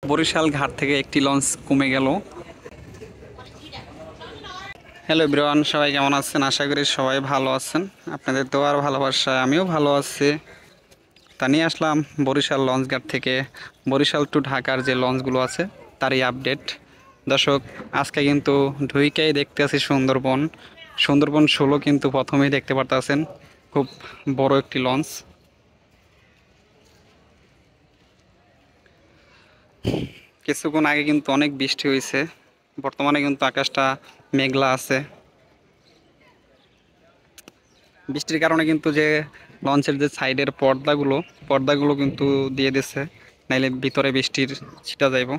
বরিশাল ঘাট থেকে একটি লঞ্চ কমে গেল। হ্যালো এভরিওয়ান, সবাই কেমন আছেন? আশা করি সবাই ভালো আছেন। আপনাদের দোয়ার ভালোবাসায় আমিও ভালো আছি। তা নিয়ে আসলাম বরিশাল লঞ্চ ঘাট থেকে বরিশাল টু ঢাকার যে লঞ্চগুলো আছে তারই আপডেট। দর্শক, আজকে কিন্তু ঢুইকাই দেখতে আছি সুন্দরবন 16 কিন্তু প্রথমেই দেখতে পারতেছেন, খুব বড় একটি লঞ্চ। কিছুক্ষণ আগে কিন্তু অনেক বৃষ্টি হয়েছে, বর্তমানে কিন্তু আকাশটা মেঘলা আছে। বৃষ্টির কারণে কিন্তু যে লঞ্চের যে সাইডের পর্দাগুলো কিন্তু দিয়ে দিচ্ছে, নাইলে ভিতরে বৃষ্টির ছিটা যাইব।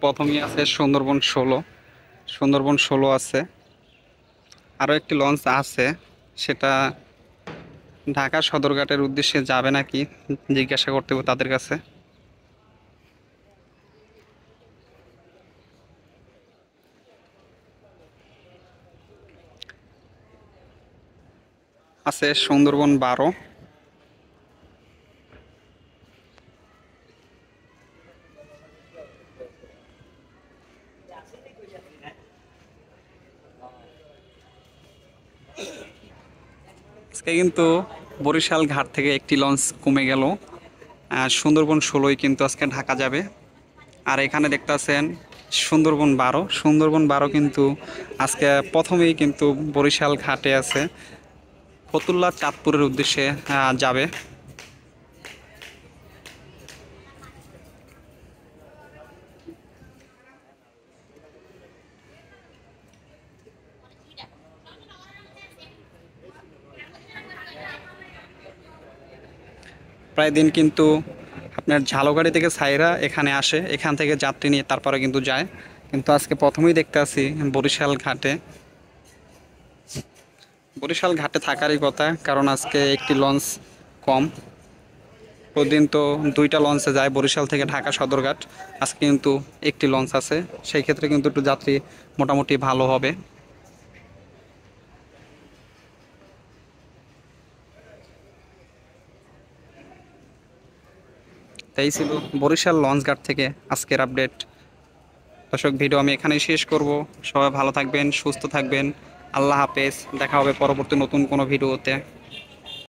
প্রথমেই আছে সুন্দরবন 16 আছে। আরও একটি লঞ্চ আছে, সেটা ঢাকা সদরঘাটের উদ্দেশ্যে যাবে নাকি জিজ্ঞাসা করতে হবে তাদের কাছে। আছে সুন্দরবন 12। আজকে কিন্তু বরিশাল ঘাট থেকে একটি লঞ্চ কমে গেল। সুন্দরবন 16 কিন্তু আজকে ঢাকা যাবে। আর এখানে দেখতেছেন সুন্দরবন 12 কিন্তু আজকে প্রথমেই কিন্তু বরিশাল ঘাটে আছে, ফতুল্লা চাঁদপুরের উদ্দেশ্যে যাবে। প্রায় দিন কিন্তু আপনার ঝালকাঠি থেকে সাইরা এখানে আসে, এখান থেকে যাত্রী নিয়ে তারপরে কিন্তু যায়। কিন্তু আজকে প্রথমেই দেখতে আছি বরিশাল ঘাটে থাকারই কথা, কারণ আজকে একটি লঞ্চ কম। প্রতিদিন তো 2টা লঞ্চে যায় বরিশাল থেকে ঢাকা সদরঘাট, আজকে কিন্তু একটি লঞ্চ আছে। সেই ক্ষেত্রে কিন্তু একটু যাত্রী মোটামুটি ভালো হবে। তাই ছিল বরিশাল লঞ্চ ঘাট থেকে আজকের আপডেট। দর্শক, ভিডিও আমি এখানেই শেষ করব। সবাই ভালো থাকবেন, সুস্থ থাকবেন। আল্লাহ হাফেজ, দেখা হবে পরবর্তী নতুন কোনো ভিডিওতে।